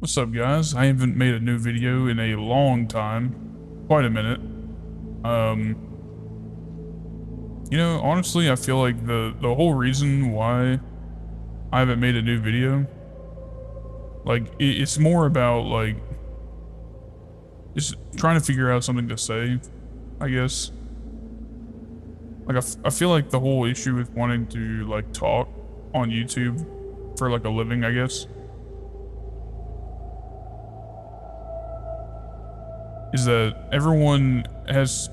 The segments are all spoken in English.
What's up, guys? I haven't made a new video in a long time, quite a minute. Um, honestly, I feel like the whole reason why I haven't made a new video, like, it's more about, like, just trying to figure out something to say, I guess. Like, I feel like the whole issue with wanting to, like, talk on YouTube for, like, a living, I guess, is that everyone has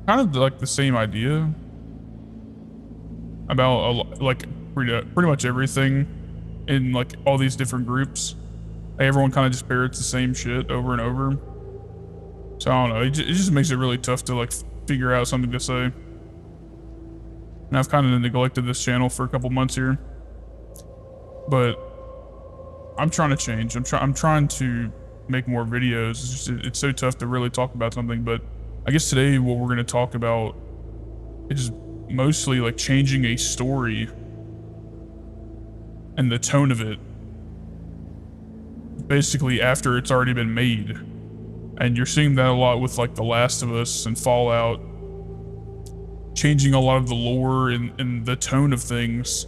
kind of, like, the same idea about like pretty much everything in like all these different groups. Like, everyone kind of just parrots the same shit over and over. So I don't know. It just makes it really tough to like figure out something to say. And I've kind of neglected this channel for a couple months here, but I'm trying to change. I'm trying to make more videos. It's so tough to really talk about something. But I guess today what we're going to talk about is mostly like changing a story and the tone of it basically after it's already been made. And you're seeing that a lot with like The Last of Us and Fallout, changing a lot of the lore and the tone of things.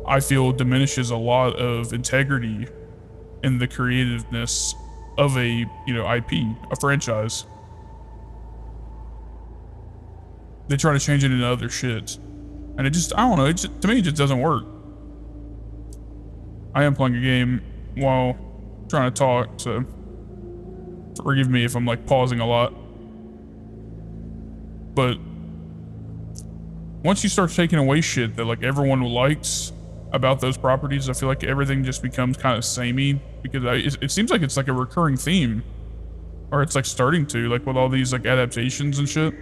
I feel diminishes a lot of integrity in the creativeness of a, IP, a franchise. They try to change it into other shit. And I don't know, to me it just doesn't work. I am playing a game while trying to talk, so forgive me if I'm like pausing a lot. But once you start taking away shit that like everyone likes about those properties, I feel like everything just becomes kind of samey, because it seems like it's like a recurring theme, or it's like starting to, like with all these like adaptations and shit.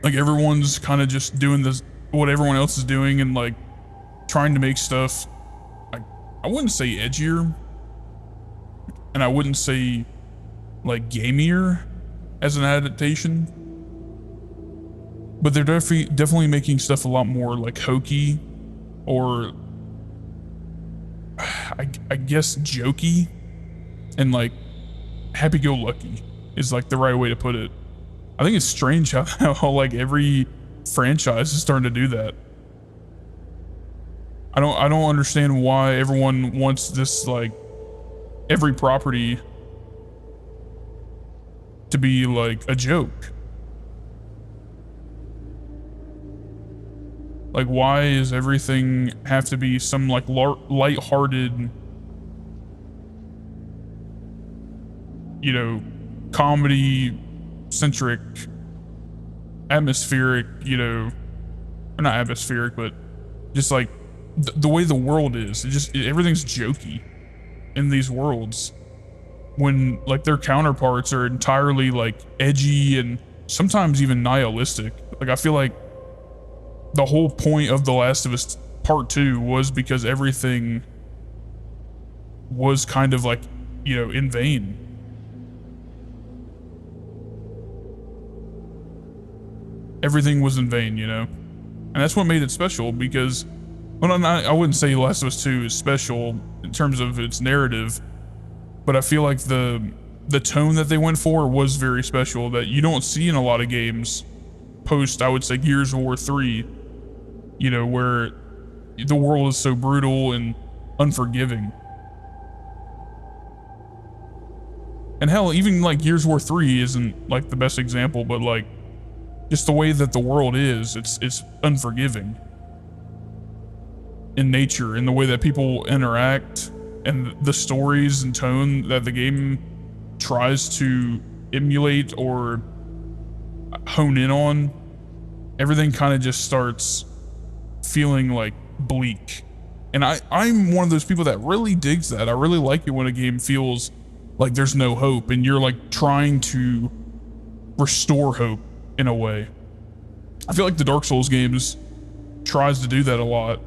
Like everyone's kind of just doing this, what everyone else is doing, and like trying to make stuff, I wouldn't say edgier, and I wouldn't say like gamier as an adaptation, but they're definitely making stuff a lot more like hokey, or I guess jokey, and like happy-go-lucky is like the right way to put it. I think it's strange how like every franchise is starting to do that. I don't understand why everyone wants this, like, every property to be like a joke. Like, why is everything have to be some like light-hearted, comedy centric, atmospheric, or not atmospheric, but just like the way the world is, everything's jokey in these worlds, when like their counterparts are entirely like edgy and sometimes even nihilistic. Like, I feel like the whole point of The Last of Us Part 2 was because everything was kind of like, in vain. Everything was in vain, and that's what made it special. Because, well, I wouldn't say Last of Us 2 is special in terms of its narrative, but I feel like the tone that they went for was very special, that you don't see in a lot of games post, I would say, Gears of War 3, where the world is so brutal and unforgiving. And hell, even like Gears of War 3 isn't like the best example, but like just the way that the world is, it's unforgiving in nature, in the way that people interact, and the stories and tone that the game tries to emulate or hone in on. Everything kind of just starts feeling like bleak. And I'm one of those people that really digs that. I really like it when a game feels like there's no hope, and you're like trying to restore hope in a way. I feel like the Dark Souls games tries to do that a lot,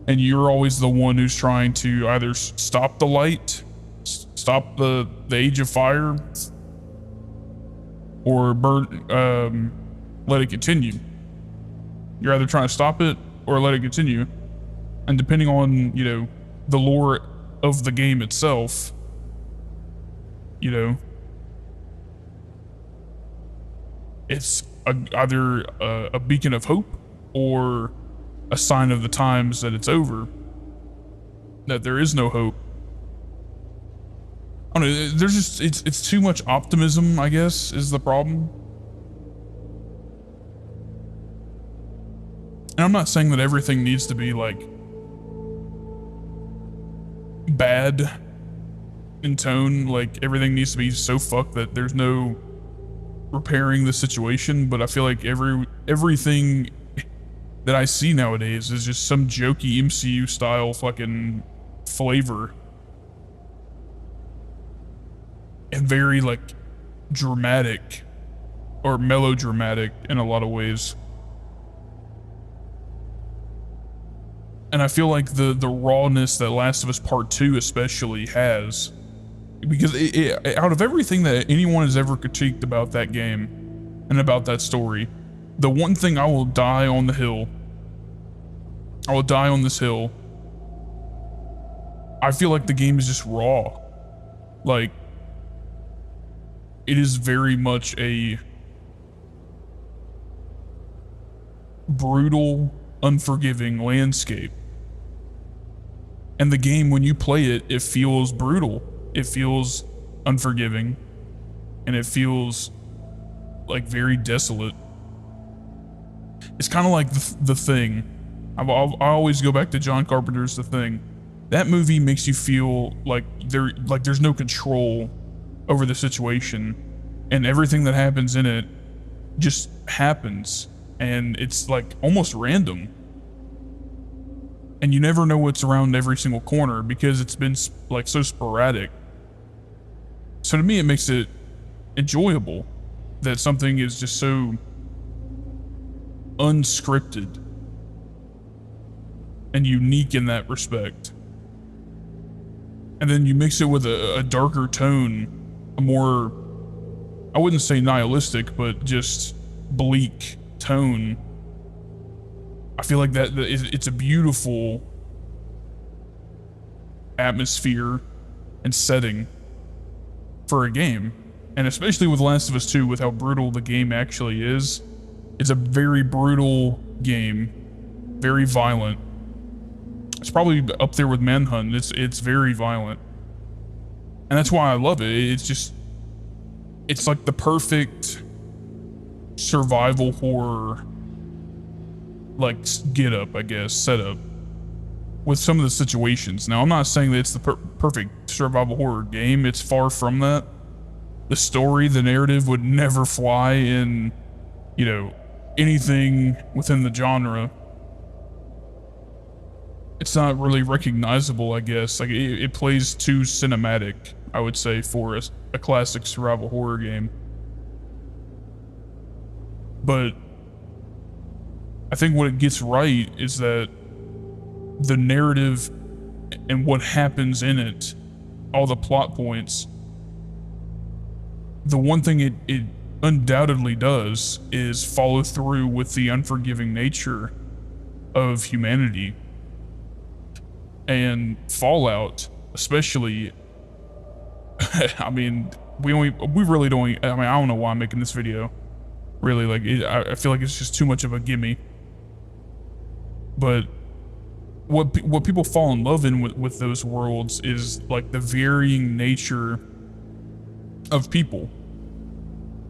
and you're always the one who's trying to either stop the light, stop the age of fire, or let it continue. You're either trying to stop it or let it continue. And depending on, the lore of the game itself, you know, it's either a beacon of hope or a sign of the times that it's over, that there is no hope. I don't know, there's just, it's too much optimism, I guess, is the problem. And I'm not saying that everything needs to be like bad in tone, like everything needs to be so fucked that there's no repairing the situation, but I feel like everything that I see nowadays is just some jokey MCU style fucking flavor. And very like dramatic or melodramatic in a lot of ways. And I feel like the rawness that Last of Us Part 2 especially has, because out of everything that anyone has ever critiqued about that game and about that story, the one thing I will die on this hill, I feel like the game is just raw. Like, it is very much a brutal, unforgiving landscape. And the game, when you play it, it feels brutal. It feels unforgiving. And it feels like very desolate. It's kind of like the Thing. I always go back to John Carpenter's The Thing. That movie makes you feel like there's no control over the situation, and everything that happens in it just happens, and it's like almost random. And you never know what's around every single corner because it's been like so sporadic. So to me, it makes it enjoyable that something is just so unscripted and unique in that respect. And then you mix it with a darker tone, a more, I wouldn't say nihilistic, but just bleak tone. I feel like that it's a beautiful atmosphere and setting for a game. And especially with Last of Us 2, with how brutal the game actually is. It's a very brutal game, very violent. It's probably up there with Manhunt. It's very violent. And that's why I love it. It's like the perfect survival horror, like, get up, I guess, setup with some of the situations. Now, I'm not saying that it's the perfect survival horror game. It's far from that. The story, the narrative would never fly in, anything within the genre. It's not really recognizable, I guess. Like, it plays too cinematic, I would say, for a classic survival horror game. But I think what it gets right is that the narrative and what happens in it, all the plot points, the one thing it undoubtedly does is follow through with the unforgiving nature of humanity. And Fallout, especially, I mean, we really don't, I don't know why I'm making this video. Really, like, I feel like it's just too much of a gimme. But what people fall in love in with those worlds is like the varying nature of people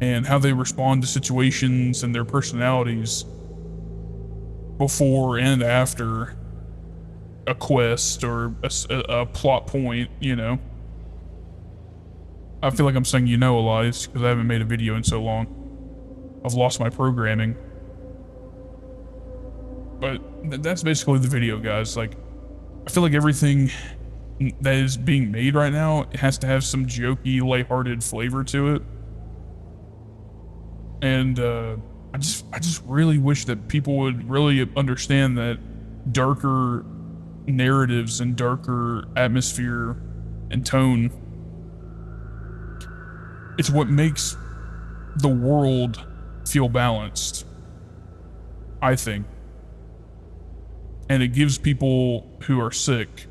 and how they respond to situations and their personalities before and after a quest or a plot point, I feel like I'm saying a lot because I haven't made a video in so long. I've lost my programming. But that's basically the video, guys. Like, I feel like everything that is being made right now, it has to have some jokey, lighthearted flavor to it. And I just really wish that people would really understand that darker narratives and darker atmosphere and tone, it's what makes the world feel balanced, I think. and it gives people who are sick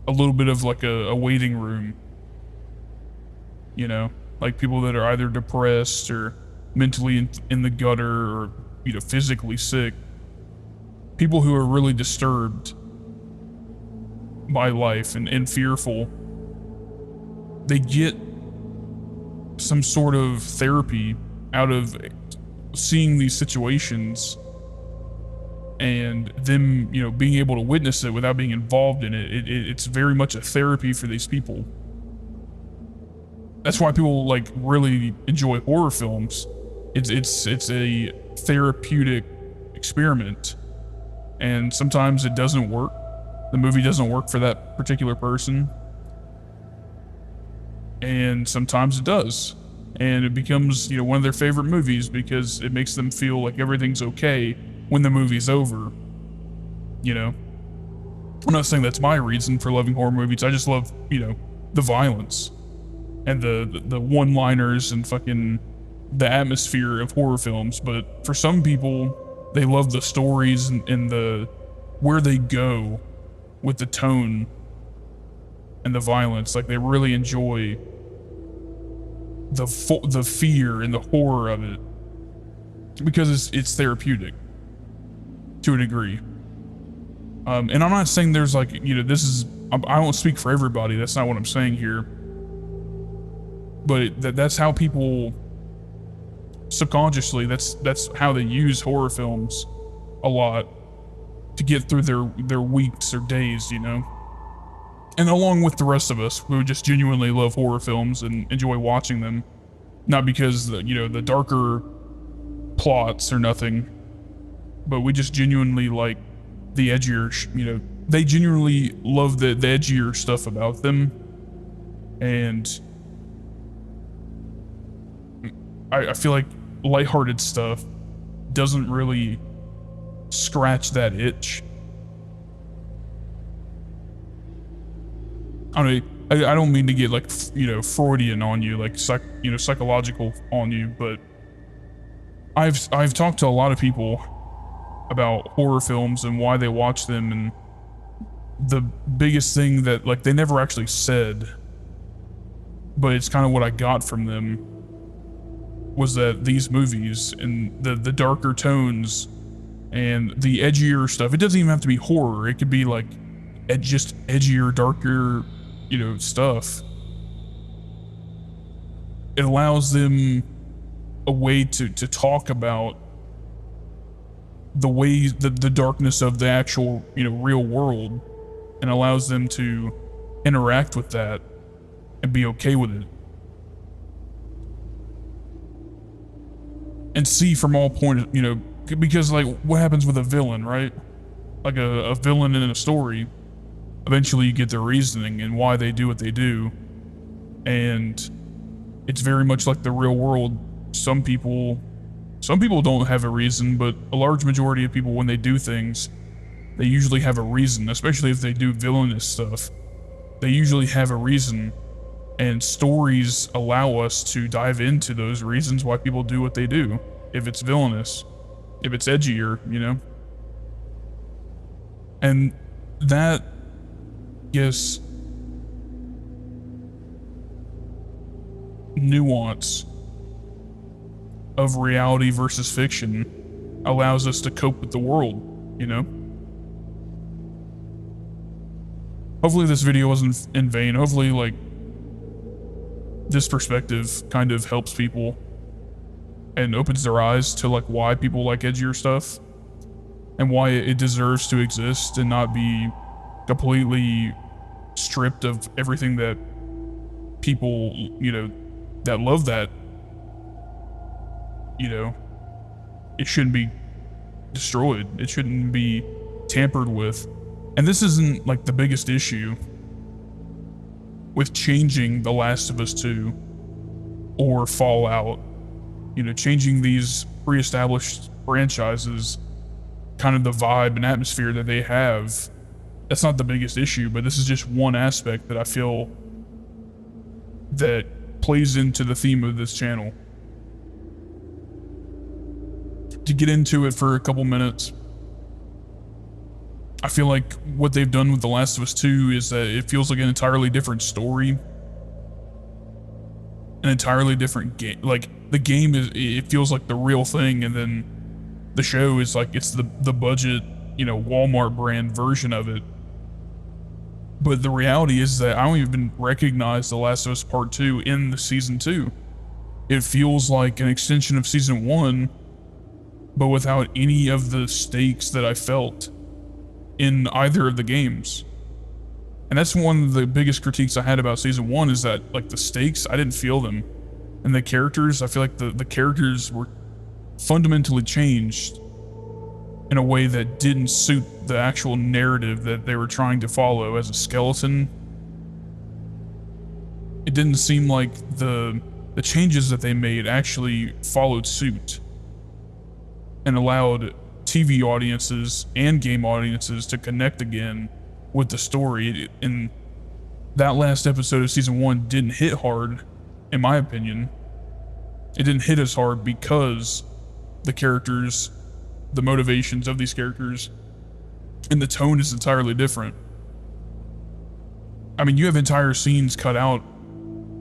a little bit of like a waiting room, you know, like people that are either depressed or mentally in the gutter, or, you know, physically sick, people who are really disturbed by life and fearful. They get some sort of therapy out of seeing these situations, and them, you know, being able to witness it without being involved in it. It's very much a therapy for these people. That's why people like really enjoy horror films. It's a therapeutic experiment, and sometimes it doesn't work. The movie doesn't work for that particular person, and sometimes it does, and it becomes, you know, one of their favorite movies because it makes them feel like everything's okay when the movie's over. You know, I'm not saying that's my reason for loving horror movies. I just love, you know, the violence and the one-liners and fucking the atmosphere of horror films. But for some people, they love the stories and the where they go with the tone and the violence. Like, they really enjoy the fear and the horror of it because it's therapeutic to a degree. And I'm not saying there's like, you know, I won't speak for everybody. That's not what I'm saying here. But that's how people subconsciously, that's how they use horror films a lot to get through their weeks or days, you know. And along with the rest of us, who just genuinely love horror films and enjoy watching them, not because you know, the darker plots or nothing, but we just genuinely like the edgier, you know, they genuinely love the edgier stuff about them. And I feel like lighthearted stuff doesn't really scratch that itch. I don't mean to get like, you know, Freudian on you, like psychological on you, but I've talked to a lot of people about horror films and why they watch them, and the biggest thing that like they never actually said, but it's kind of what I got from them, was that these movies and the darker tones and the edgier stuff, it doesn't even have to be horror, it could be like just edgier, darker, you know, stuff. It allows them a way to talk about the ways, the darkness of the actual, you know, real world, and allows them to interact with that and be okay with it. And see from all points, you know, because like what happens with a villain, right? Like a villain in a story, eventually you get their reasoning and why they do what they do. And it's very much like the real world. Some people don't have a reason, but a large majority of people, when they do things, they usually have a reason, especially if they do villainous stuff. They usually have a reason, and stories allow us to dive into those reasons why people do what they do. If it's villainous, if it's edgier, you know? And that, yes, nuance of reality versus fiction allows us to cope with the world, you know? Hopefully this video wasn't in vain. Hopefully, like, this perspective kind of helps people and opens their eyes to like why people like edgier stuff and why it deserves to exist and not be completely stripped of everything that people, you know, that love that, you know, it shouldn't be destroyed. It shouldn't be tampered with. And this isn't like the biggest issue with changing The Last of Us 2 or Fallout, you know, changing these pre-established franchises, kind of the vibe and atmosphere that they have. That's not the biggest issue, but this is just one aspect that I feel that plays into the theme of this channel. To get into it for a couple minutes, I feel like what they've done with The Last of Us 2 is that it feels like an entirely different story, an entirely different game. Like the game is, it feels like the real thing, and then the show is like it's the budget, you know, Walmart brand version of it. But the reality is that I don't even recognize The Last of Us Part 2 in the season 2. It feels like an extension of season 1, but without any of the stakes that I felt in either of the games. And that's one of the biggest critiques I had about season 1, is that like the stakes, I didn't feel them. And the characters, I feel like the characters were fundamentally changed in a way that didn't suit the actual narrative that they were trying to follow as a skeleton. It didn't seem like the changes that they made actually followed suit and allowed TV audiences and game audiences to connect again with the story. And that last episode of season 1 didn't hit hard, in my opinion. It didn't hit as hard because the characters, the motivations of these characters, and the tone is entirely different. I mean, you have entire scenes cut out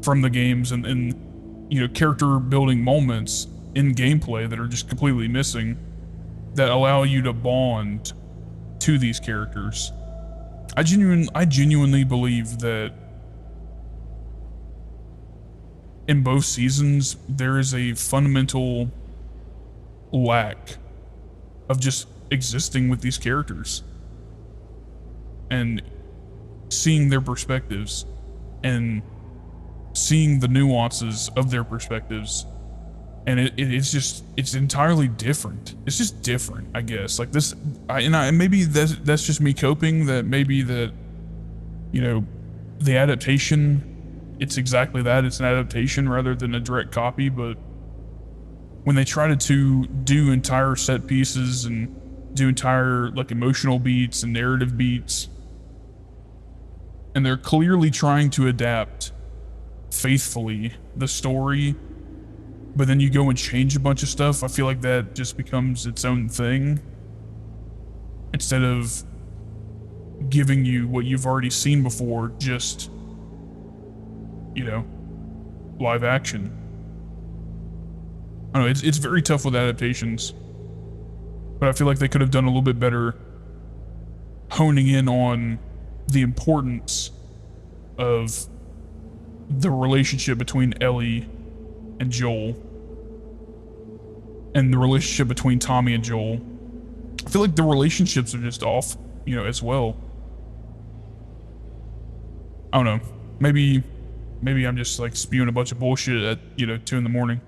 from the games and you know, character building moments in gameplay that are just completely missing, that allow you to bond to these characters. I genuinely believe that in both seasons there is a fundamental lack of just existing with these characters and seeing their perspectives and seeing the nuances of their perspectives. And it's entirely different. It's just different, I guess. Like this, maybe that's just me coping. That maybe that, you know, the adaptation, it's exactly that. It's an adaptation rather than a direct copy. But when they try to do entire set pieces and do entire like emotional beats and narrative beats, and they're clearly trying to adapt faithfully the story, but then you go and change a bunch of stuff, I feel like that just becomes its own thing instead of giving you what you've already seen before, just, you know, live action. I don't know, it's very tough with adaptations, but I feel like they could have done a little bit better honing in on the importance of the relationship between Ellie and Joel, and the relationship between Tommy and Joel. I feel like the relationships are just off, you know, as well. I don't know. Maybe I'm just like spewing a bunch of bullshit at, you know, 2 in the morning.